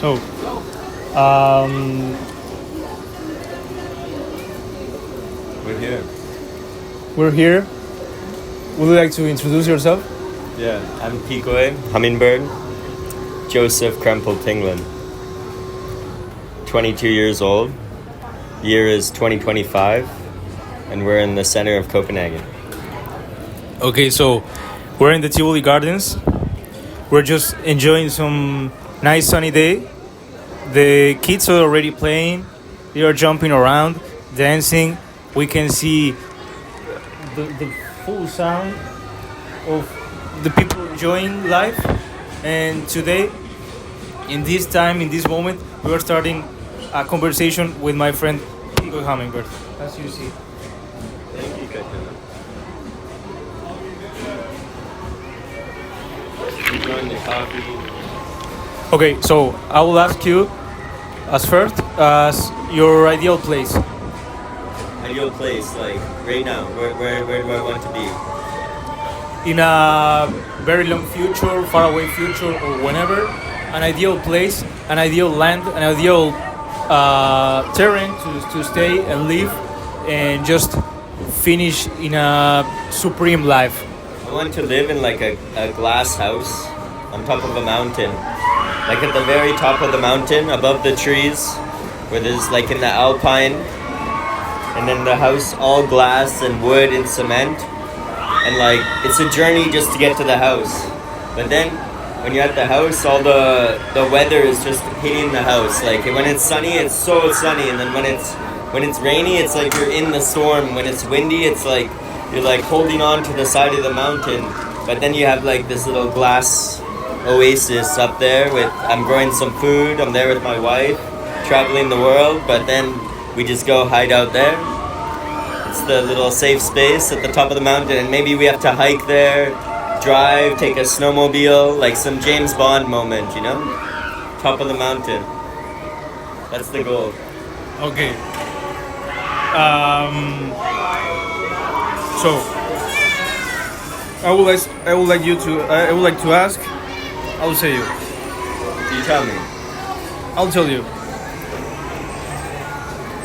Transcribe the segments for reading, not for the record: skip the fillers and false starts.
So, um, We're here. we're here. Would you like to introduce yourself? Yeah, I'm PïKOI Hummingbird, Joseph Krempel Tingland. 22 years old. Year is 2025, and we're in the center of Copenhagen. Okay, so we're in the Tivoli Gardens. We're just enjoying some nice sunny day. The kids are already playing. They are jumping around, dancing. We can see the full sound of the people enjoying life. And today, in this time, in this moment, we are starting a conversation with my friend PïKOI Hummingbird, as you see. Thank you, Caetano. Enjoying the coffee. Okay, so I will ask you as first as your ideal place. Ideal place, like right now, where do I want to be? In a very long future, far away future, or whenever, an ideal place, an ideal land, an ideal terrain to stay and live and just finish in a supreme life. I want to live in like a glass house on top of a mountain. Like at the very top of the mountain, above the trees, where there's like in the alpine, and then the house all glass and wood and cement. And like, it's a journey just to get to the house. But then, when you're at the house, all the weather is just hitting the house. Like when it's sunny, it's so sunny. And then when it's rainy, it's like you're in the storm. When it's windy, it's like you're like holding on to the side of the mountain. But then you have like this little glass oasis up there with, I'm growing some food, I'm there with my wife, traveling the world, but then we just go hide out there. It's the little safe space at the top of the mountain, and maybe we have to hike there, drive, take a snowmobile, like some James Bond moment, you know? Top of the mountain. That's the goal. Okay. So I would like to ask. I'll say you. You tell me. I'll tell you.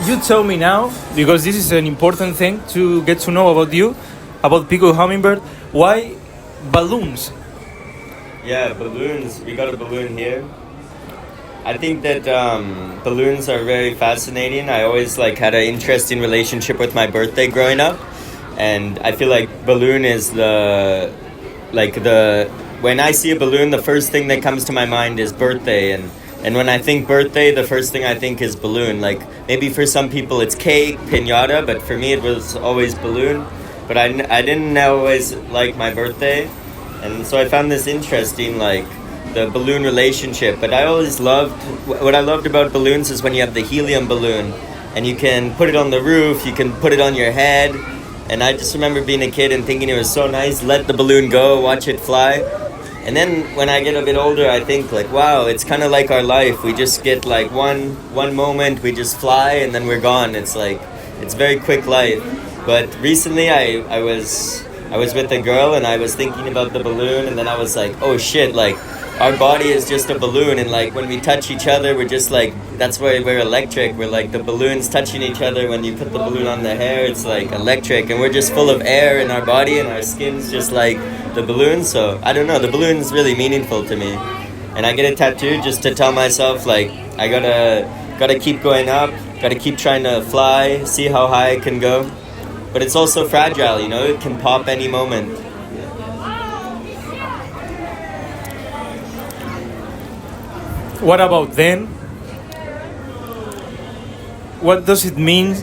You tell me now, because this is an important thing to get to know about you, about PïKOI Hummingbird. Why balloons? Yeah, balloons. We got a balloon here. I think that balloons are very fascinating. I always like had an interesting relationship with my birthday growing up, and I feel like balloon is when I see a balloon, the first thing that comes to my mind is birthday, and when I think birthday, the first thing I think is balloon. Like maybe for some people it's cake, piñata, but for me it was always balloon. But I didn't always like my birthday, and so I found this interesting, like the balloon relationship. But I always loved, what I loved about balloons is when you have the helium balloon, and you can put it on the roof, you can put it on your head. And I just remember being a kid and thinking it was so nice, let the balloon go, watch it fly. And then when I get a bit older, I think like, wow, it's kind of like our life. We just get like one moment, we just fly, and then we're gone. It's like, it's very quick life. But recently I was with a girl, and I was thinking about the balloon, and then I was like, oh shit, like our body is just a balloon, and like when we touch each other, we're just like, that's why we're electric. We're like the balloons touching each other. When you put the balloon on the hair, it's like electric, and we're just full of air in our body, and our skin's just like the balloon. So I don't know, the balloon's really meaningful to me, and I get a tattoo just to tell myself like I gotta keep going up, gotta keep trying to fly, see how high I can go. But it's also fragile, you know, it can pop any moment. What about then? What does it mean,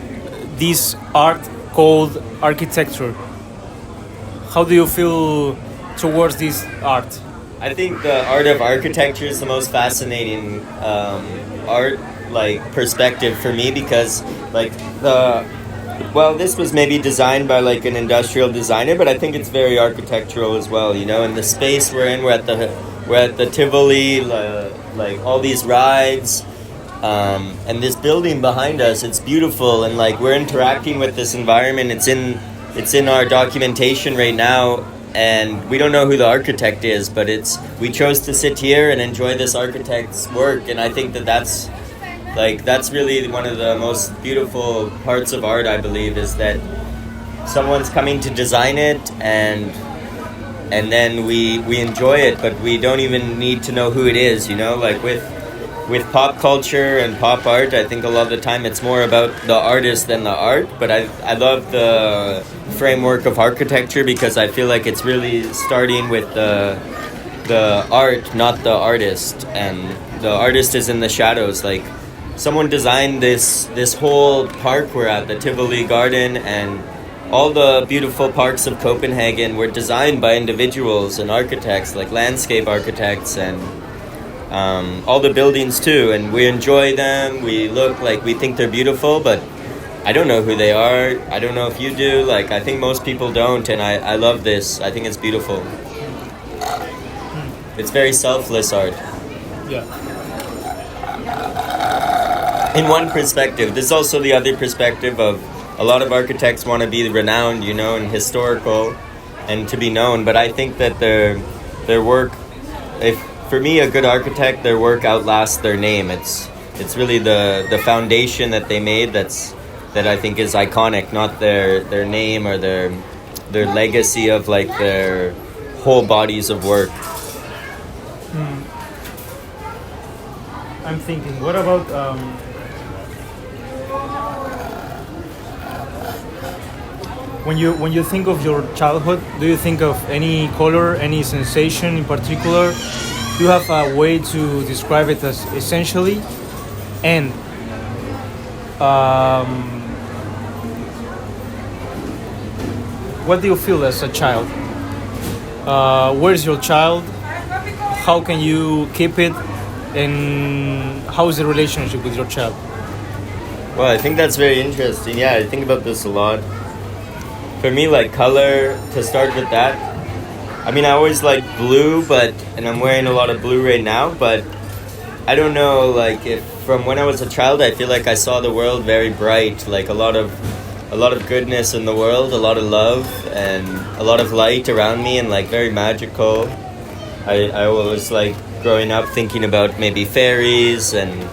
this art called architecture? How do you feel towards this art? I think the art of architecture is the most fascinating art like perspective for me, because like this was maybe designed by like an industrial designer, but I think it's very architectural as well, you know. And the space we're in, we're at the Tivoli, like all these rides, and this building behind us, it's beautiful, and like we're interacting with this environment. It's in our documentation right now, and we don't know who the architect is, but we chose to sit here and enjoy this architect's work, and I think that's really one of the most beautiful parts of art, I believe, is that someone's coming to design it, and then we enjoy it, but we don't even need to know who it is, you know? Like with pop culture and pop art, I think a lot of the time it's more about the artist than the art, but I love the framework of architecture because I feel like it's really starting with the art, not the artist, and the artist is in the shadows. Like, someone designed this whole park we're at, the Tivoli garden, and all the beautiful parks of Copenhagen were designed by individuals and architects, like landscape architects, and all the buildings too, and we enjoy them. We look like we think they're beautiful, but I don't know who they are. I don't know if you do. Like, I think most people don't, and I love this. I think it's beautiful. It's very selfless art. Yeah. In one perspective. There's also the other perspective of a lot of architects want to be renowned, you know, and historical, and to be known. But I think that their work, for me, a good architect, their work outlasts their name. It's really the foundation that they made that I think is iconic, not their name or their legacy of like their whole bodies of work. I'm thinking, what about when you think of your childhood, do you think of any color, any sensation in particular? Do you have a way to describe it as essentially? And what do you feel as a child? Where's your child? How can you keep it? And how is the relationship with your child? Well, I think that's very interesting. Yeah, I think about this a lot. For me, like color, to start with that, I mean, I always like blue, and I'm wearing a lot of blue right now, but I don't know, like, if from when I was a child, I feel like I saw the world very bright, like a lot of goodness in the world, a lot of love, and a lot of light around me, and like very magical. I was like growing up thinking about maybe fairies and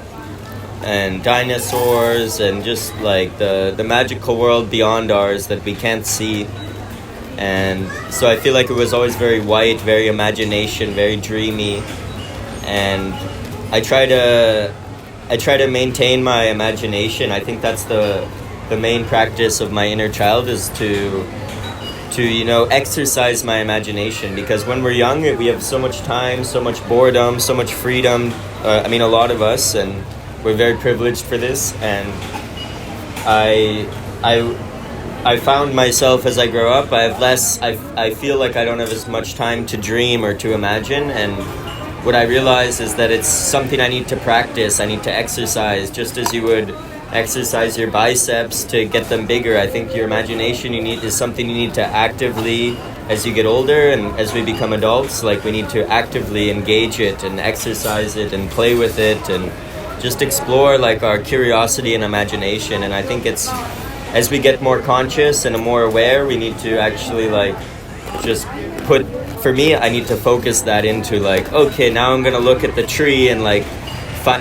dinosaurs and just like the magical world beyond ours that we can't see. And so I feel like it was always very white, very imagination, very dreamy. And I try to maintain my imagination. I think that's the main practice of my inner child, is to you know, exercise my imagination, because when we're young we have so much time, so much boredom, so much freedom. I mean, a lot of us, and we're very privileged for this. And I found myself as I grow up, I feel like I don't have as much time to dream or to imagine. And what I realize is that it's something I need to practice, I need to exercise, just as you would exercise your biceps to get them bigger. I think your imagination is something you need to actively, as you get older and as we become adults, like we need to actively engage it and exercise it and play with it and just explore like our curiosity and imagination. And I think it's, as we get more conscious and more aware, we need to actually like just for me, I need to focus that into like, okay, now I'm gonna look at the tree and like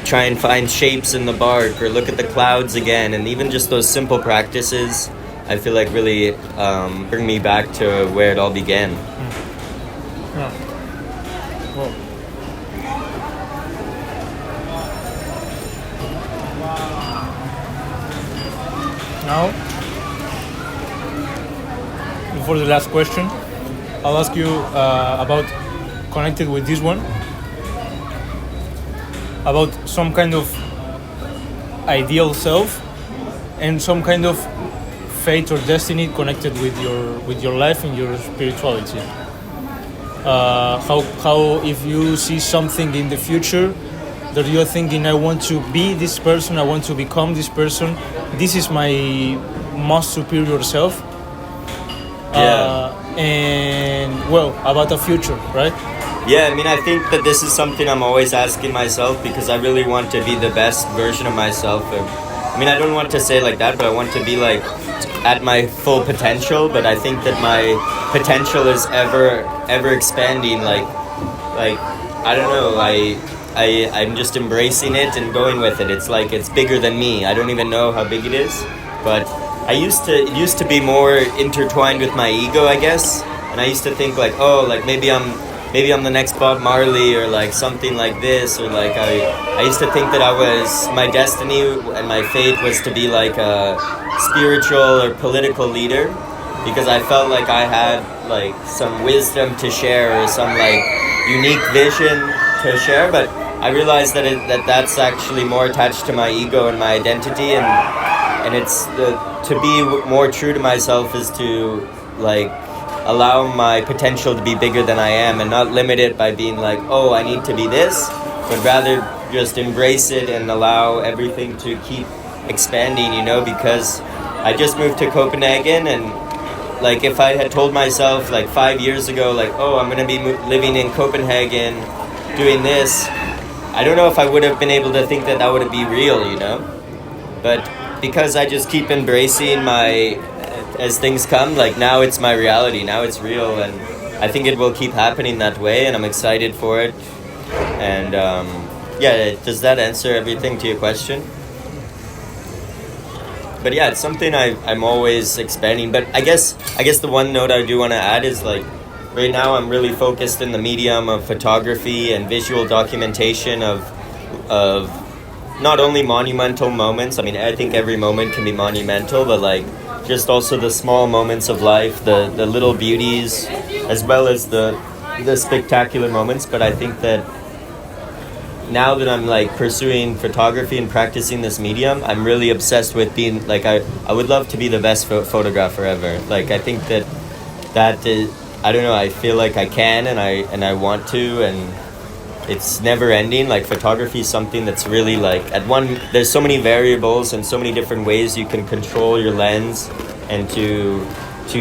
try and find shapes in the bark, or look at the clouds again. And even just those simple practices, I feel like really bring me back to where it all began. Yeah. Well. Now, before the last question, I'll ask you about, connected with this one, about some kind of ideal self and some kind of fate or destiny connected with your life and your spirituality. How if you see something in the future that you're thinking, I want to be this person, I want to become this person, this is my most superior self. And well, about the future, right? Yeah, I mean, I think that this is something I'm always asking myself, because I really want to be the best version of myself. I mean, I don't want to say like that, but I want to be like at my full potential, but I think that my potential is ever expanding. Like I don't know. I'm just embracing it and going with it. It's like it's bigger than me. I don't even know how big it is, but it used to be more intertwined with my ego, I guess. And I used to think like, oh, like maybe I'm the next Bob Marley or like something like this, or like I used to think that my destiny and my fate was to be like a spiritual or political leader, because I felt like I had like some wisdom to share or some like unique vision to share. But I realized that that's actually more attached to my ego and my identity, and it's to be more true to myself is to like allow my potential to be bigger than I am, and not limit it by being like, oh, I need to be this, but rather just embrace it and allow everything to keep expanding, you know, because I just moved to Copenhagen, and like if I had told myself like 5 years ago, like, oh, I'm going to be living in Copenhagen doing this, I don't know if I would have been able to think that that would be real, you know. But because I just keep embracing as things come, like now it's my reality, now it's real, and I think it will keep happening that way, and I'm excited for it. And yeah, does that answer everything to your question? But yeah, it's something I'm always expanding. But I guess the one note I do want to add is like right now I'm really focused in the medium of photography and visual documentation of not only monumental moments. I mean, I think every moment can be monumental, but like just also the small moments of life, the little beauties, as well as the spectacular moments. But I think that now that I'm like pursuing photography and practicing this medium, I'm really obsessed with being like I would love to be the best photographer ever. Like I think that is, I don't know, I feel like I can, and I want to, and it's never ending. Like photography is something that's really like there's so many variables and so many different ways you can control your lens and to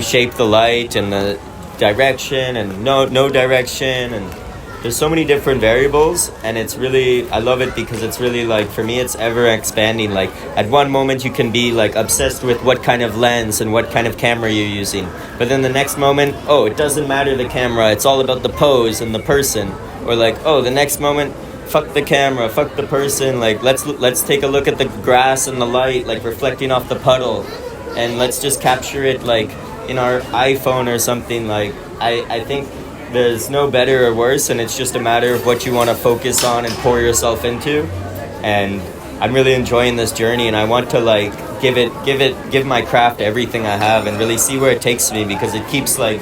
shape the light and the direction and no direction, and there's so many different variables, and it's really, I love it because it's really like, for me, it's ever expanding. Like at one moment you can be like obsessed with what kind of lens and what kind of camera you're using, but then the next moment, oh, it doesn't matter the camera, it's all about the pose and the person. Or like, oh, the next moment, fuck the camera, fuck the person, like let's take a look at the grass and the light like reflecting off the puddle, and let's just capture it like in our iPhone or something. Like I think there's no better or worse, and it's just a matter of what you want to focus on and pour yourself into. And I'm really enjoying this journey, and I want to like give my craft everything I have and really see where it takes me, because it keeps like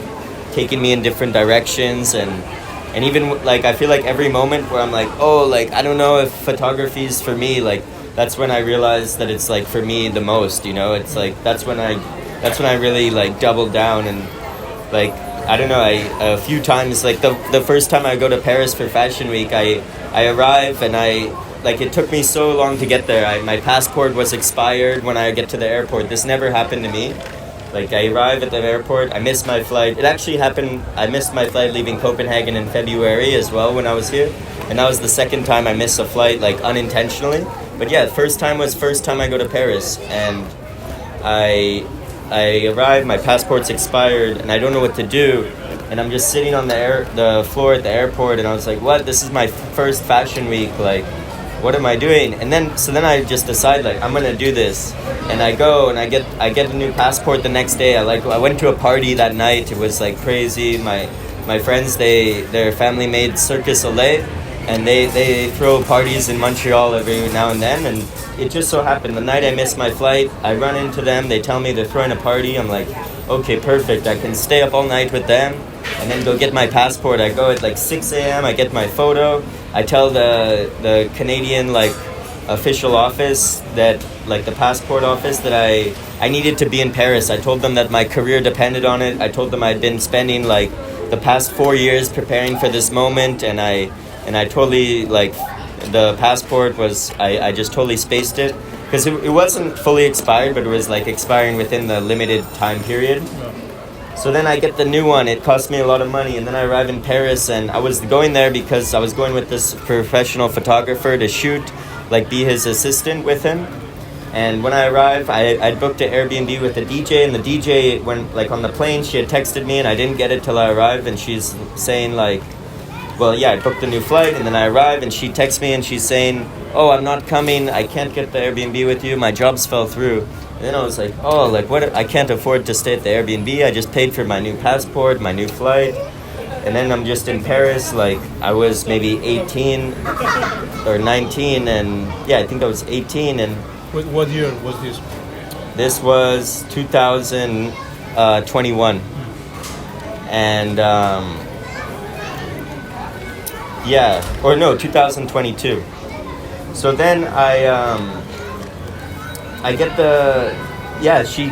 taking me in different directions. And even like I feel like every moment where I'm like, oh, like I don't know if photography is for me, like that's when I realize that it's like for me the most, you know. It's like that's when I really like double down. And like I don't know, a few times, like the first time I go to Paris for Fashion Week, I arrive and it took me so long to get there. My passport was expired when I get to the airport. This never happened to me. Like I arrive at the airport, I missed my flight. It actually happened, I missed my flight leaving Copenhagen in February as well when I was here. And that was the second time I missed a flight, like unintentionally. But yeah, first time I go to Paris, and I arrived, my passport's expired, and I don't know what to do. And I'm just sitting on the floor at the airport, and I was like, what? This is my first Fashion Week, like what am I doing? And then I just decide like I'm gonna do this, and I go and I get a new passport the next day. I went to a party that night. It was like crazy. My friends, their family made Circus Soleil, and they throw parties in Montreal every now and then. And it just so happened the night I missed my flight, I run into them. They tell me they're throwing a party. I'm like, okay, perfect. I can stay up all night with them and then go get my passport. I go at like 6 a.m. I get my photo. I tell the Canadian like official office, that like the passport office, that I needed to be in Paris. I told them that my career depended on it. I told them I'd been spending like the past 4 years preparing for this moment, and I totally like the passport was, I just totally spaced it, because it wasn't fully expired, but it was like expiring within the limited time period. So then I get the new one. It cost me a lot of money, and then I arrive in Paris, and I was going there because I was going with this professional photographer to shoot, like be his assistant with him. And when I arrived, I booked an Airbnb with the DJ, and the DJ, when like on the plane, she had texted me, and I didn't get it till I arrived, and she's saying like, well, yeah, I booked a new flight, and then I arrived, and she texts me, and she's saying, oh, I'm not coming, I can't get the Airbnb with you, my jobs fell through. And then I was like, oh, like what, I can't afford to stay at the Airbnb, I just paid for my new passport, my new flight, and then I'm just in Paris, like I was maybe 18 or 19, and yeah, I think I was 18, and What year was this? this was 2021. And yeah, or no, 2022. So then I get the, yeah, she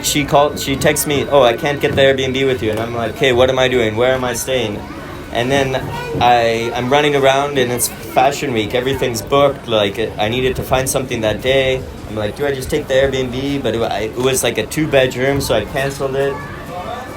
texts me, oh, I can't get the Airbnb with you, and I'm like, okay, what am I doing? Where am I staying? And then I'm running around, and it's Fashion Week. Everything's booked. Like I needed to find something that day. I'm like, do I just take the Airbnb? But it was like a 2-bedroom, so I canceled it.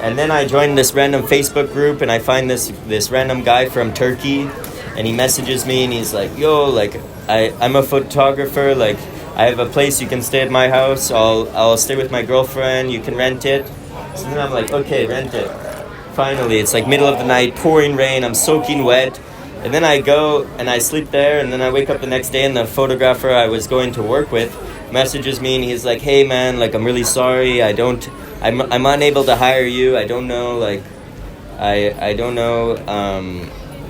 And then I joined this random Facebook group, and I find this random guy from Turkey, and he messages me, and he's like, yo, like I'm a photographer. Like I have a place, you can stay at my house. I'll stay with my girlfriend. You can rent it. So then I'm like, okay, rent it. Finally, it's like middle of the night, pouring rain, I'm soaking wet. And then I go and I sleep there, and then I wake up the next day, and the photographer I was going to work with messages me, and he's like, hey man, like I'm really sorry, I'm unable to hire you. I don't know, like I don't know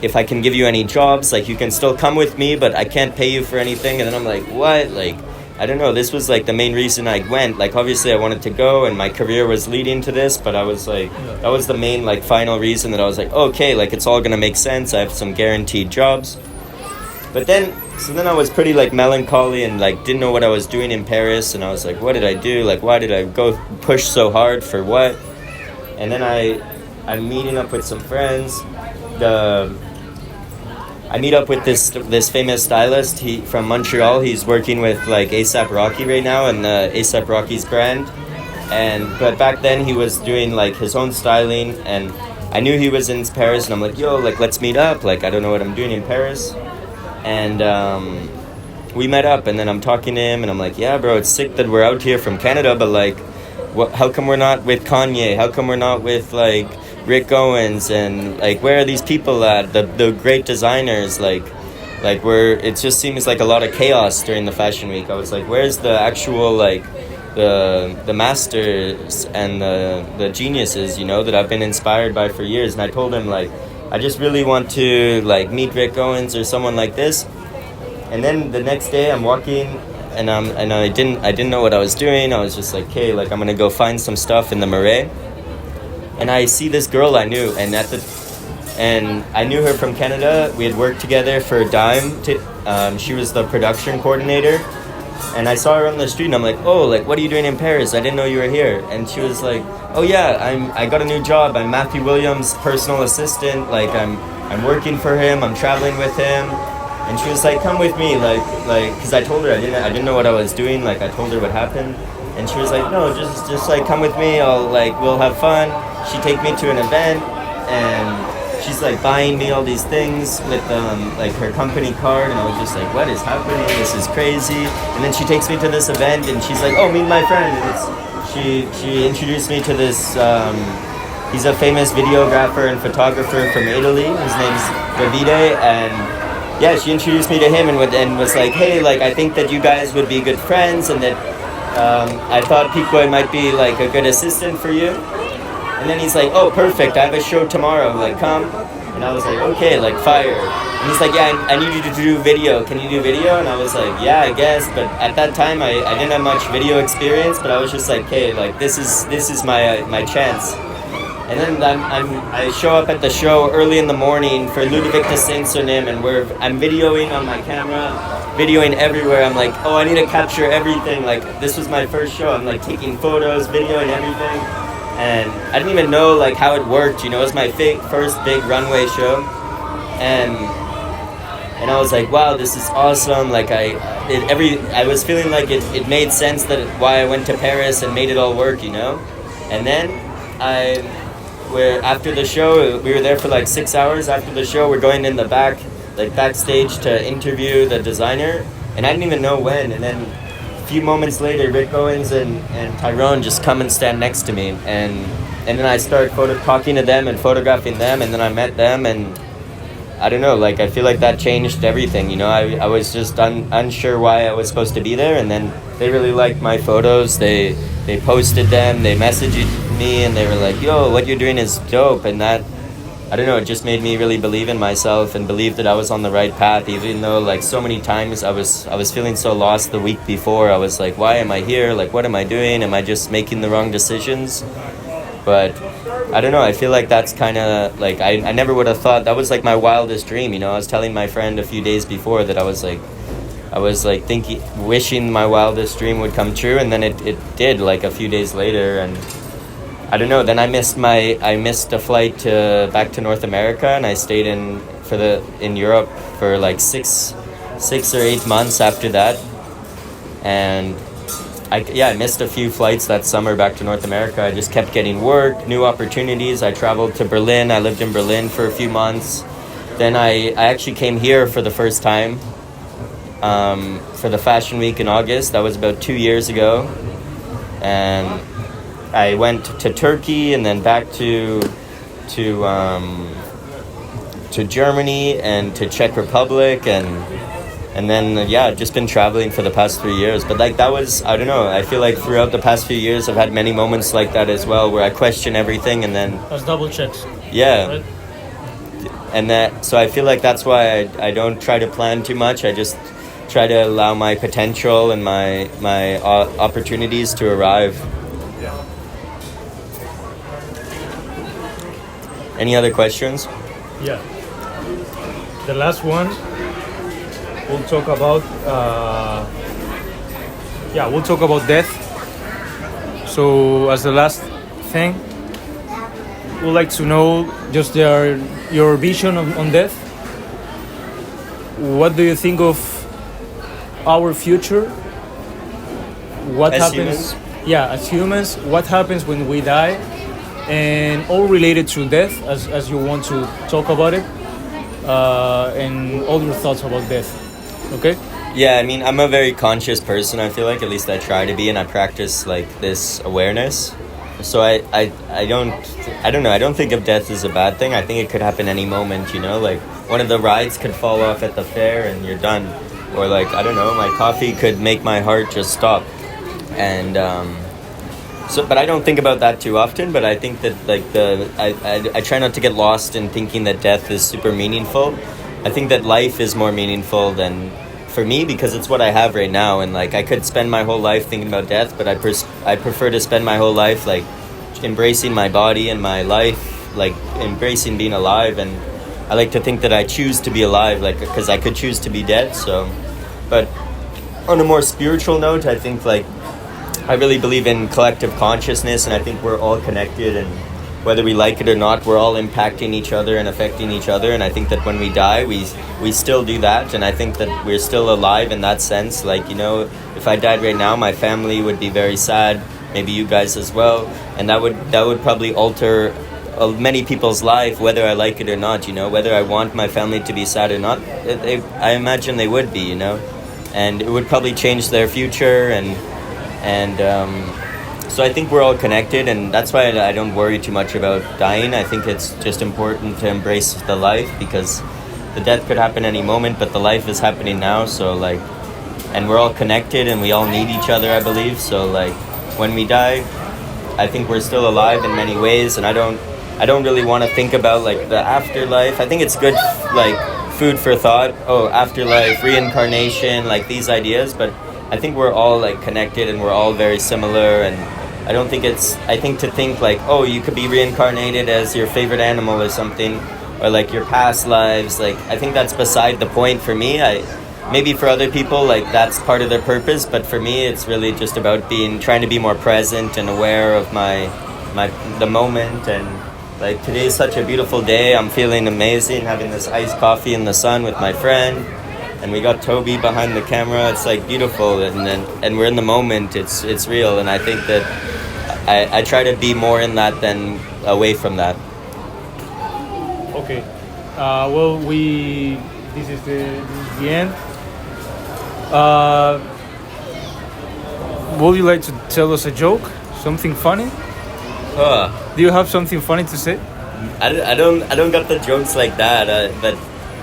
if I can give you any jobs. Like you can still come with me, but I can't pay you for anything. And then I'm like, what? Like I don't know, this was like the main reason I went. Like obviously I wanted to go, and my career was leading to this, but I was like, that was the main like final reason that I was like, okay, like it's all gonna make sense, I have some guaranteed jobs. But then I was pretty like melancholy, and like didn't know what I was doing in Paris, and I was like, what did I do? Like why did I go push so hard for what? And then I'm meeting up with some friends. I meet up with this famous stylist. He from Montreal. He's working with like A$AP Rocky right now, and A$AP Rocky's brand. But back then he was doing like his own styling, and I knew he was in Paris, and I'm like, yo, like let's meet up. Like I don't know what I'm doing in Paris, and we met up, and then I'm talking to him, and I'm like, yeah, bro, it's sick that we're out here from Canada, but like, how come we're not with Kanye? How come we're not with like Rick Owens, and like where are these people at, the great designers? Like it just seems like a lot of chaos during the Fashion Week. I was like, where's the actual like the masters and the geniuses, you know, that I've been inspired by for years? And I told him like, I just really want to like meet Rick Owens or someone like this. And then the next day I'm walking, and I didn't know what I was doing. I was just like, okay, like I'm gonna go find some stuff in the Marais. And I see this girl I knew, and I knew her from Canada. We had worked together for Dime. She was the production coordinator, and I saw her on the street, and I'm like, oh, like what are you doing in Paris? I didn't know you were here. And she was like, oh yeah, I got a new job. I'm Matthew Williams' personal assistant. Like I'm working for him. I'm traveling with him. And she was like, come with me, like, because I told her I didn't know what I was doing. Like I told her what happened. And she was like, no, just like come with me. We'll have fun. She take me to an event, and she's like buying me all these things with like her company card, and I was just like, what is happening? This is crazy. And then she takes me to this event, and she's like, oh, meet my friend. And she introduced me to this. He's a famous videographer and photographer from Italy. His name's Davide, and yeah, she introduced me to him, and was like, hey, like I think that you guys would be good friends, and that I thought PïKOI might be like a good assistant for you. And then he's like, oh, perfect, I have a show tomorrow, like come. And I was like, okay, like fire. And he's like, yeah, I need you to do video. Can you do video? And I was like, yeah, I guess. But at that time, I didn't have much video experience, but I was just like, hey, like this is my chance. And then I show up at the show early in the morning for Ludovic de Saint-Sonim, and I'm videoing on my camera, videoing everywhere. I'm like, oh, I need to capture everything. Like this was my first show. I'm like taking photos, videoing everything. And I didn't even know like how it worked, you know. It was my first big runway show, and I was like, wow, this is awesome. Like I was feeling like it made sense that why I went to Paris and made it all work, you know. And then after the show, we were there for like 6 hours. After the show, we're going in the backstage to interview the designer, and I didn't even know when. And then few moments later, Rick Owens and Tyrone just come and stand next to me, and then I start talking to them and photographing them, and then I met them, and I don't know, like I feel like that changed everything. You know, I was just unsure why I was supposed to be there, and then they really liked my photos. They posted them, they messaged me, and they were like, "Yo, what you're doing is dope," and that. I don't know, it just made me really believe in myself and believe that I was on the right path, even though like so many times I was feeling so lost the week before. I was like, why am I here? Like, what am I doing? Am I just making the wrong decisions? But I don't know, I feel like that's kind of like, I never would have thought, that was like my wildest dream, you know. I was telling my friend a few days before that I was like thinking, wishing my wildest dream would come true, and then it did like a few days later. And I don't know. Then I missed a flight back to North America, and I stayed in Europe for like six or 8 months after that. And I missed a few flights that summer back to North America. I just kept getting work, new opportunities. I traveled to Berlin. I lived in Berlin for a few months. Then I actually came here for the first time for the Fashion Week in August. That was about 2 years ago, and I went to Turkey and then back to Germany and to Czech Republic, and then just been traveling for the past 3 years. But like that was, I don't know, I feel like throughout the past few years I've had many moments like that as well, where I question everything, and then That's double checks. yeah. Right? And that, so I feel like that's why I don't try to plan too much. I just try to allow my potential and my opportunities to arrive. Any other questions? Yeah. The last one, we'll talk about. We'll talk about death. So, as the last thing, we'd like to know just your vision on death. What do you think of our future? What As happens? humans? Yeah, as humans, what happens when we die? And all related to death, as you want to talk about it, and all your thoughts about death. Okay? Yeah, I mean, I'm a very conscious person, I feel like, at least I try to be, and I practice like this awareness. So I don't know, I don't think of death as a bad thing. I think it could happen any moment, you know, like one of the rides could fall off at the fair and you're done. Or like, I don't know, my coffee could make my heart just stop. And but I don't think about that too often. But I think that like I try not to get lost in thinking that death is super meaningful. I think that life is more meaningful than, for me, because it's what I have right now. And like I could spend my whole life thinking about death, but I prefer to spend my whole life like embracing my body and my life, like embracing being alive. And I like to think that I choose to be alive, like, because I could choose to be dead. So, but on a more spiritual note, I think like I really believe in collective consciousness, and I think we're all connected, and whether we like it or not, we're all impacting each other and affecting each other. And I think that when we die, we still do that, and I think that we're still alive in that sense. Like, you know, if I died right now, my family would be very sad, maybe you guys as well, and that would probably alter many people's life, whether I like it or not, you know, whether I want my family to be sad or not. I imagine they would be, you know, and it would probably change their future, and so I think we're all connected, and that's why I don't worry too much about dying. I think it's just important to embrace the life, because the death could happen any moment, but the life is happening now. So like, and we're all connected, and we all need each other, I believe. So like, when we die, I think we're still alive in many ways, and I don't really want to think about like the afterlife. I think it's good, like food for thought. Oh, afterlife, reincarnation, like these ideas, but I think we're all like connected, and we're all very similar. And I think to think like, oh, you could be reincarnated as your favorite animal or something, or like your past lives, like I think that's beside the point for me. Maybe for other people, like that's part of their purpose, but for me it's really just about trying to be more present and aware of the moment. And like today's such a beautiful day. I'm feeling amazing, having this iced coffee in the sun with my friend, and we got Toby behind the camera. It's like beautiful, and we're in the moment. It's real, and I think that I try to be more in that than away from that. Okay. Well, this is the end. would you like to tell us a joke? Something funny? Do you have something funny to say? I don't got the jokes like that, but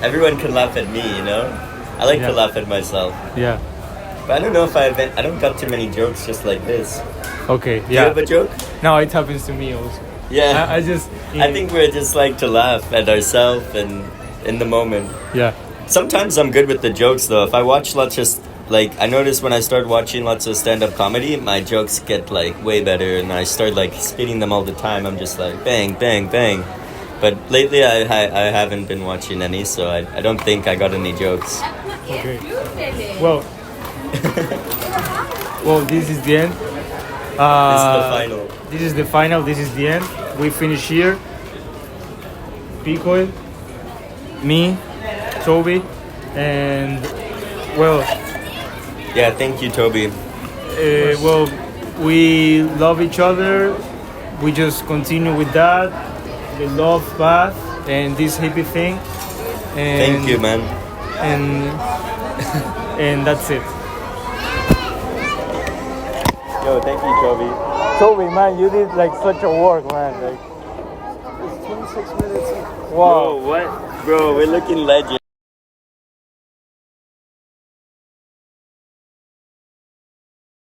everyone can laugh at me, you know. I like to laugh at myself. Yeah. But I don't know if I don't got too many jokes just like this. Okay. Do you have a joke? No, it happens to me also. Yeah. I I think we just like to laugh at ourselves and in the moment. Yeah. Sometimes I'm good with the jokes though. If I watch lots of I notice when I start watching lots of stand-up comedy, my jokes get like way better, and I start like spitting them all the time. I'm just like bang, bang, bang. But lately I haven't been watching any, so I don't think I got any jokes. Okay. Well. Well, this is the end. This is the final. This is the final. This is the end. We finish here. PïKOI, me, Toby, and well. Yeah, thank you, Toby. Well, we love each other. We just continue with that, the love path, and this hippie thing. And, thank you, man. And and that's it. Yo, thank you, Toby. Toby, man, you did like such a work, man. Like, It's 26 minutes. wow. Bro, what? Bro, we're looking legend.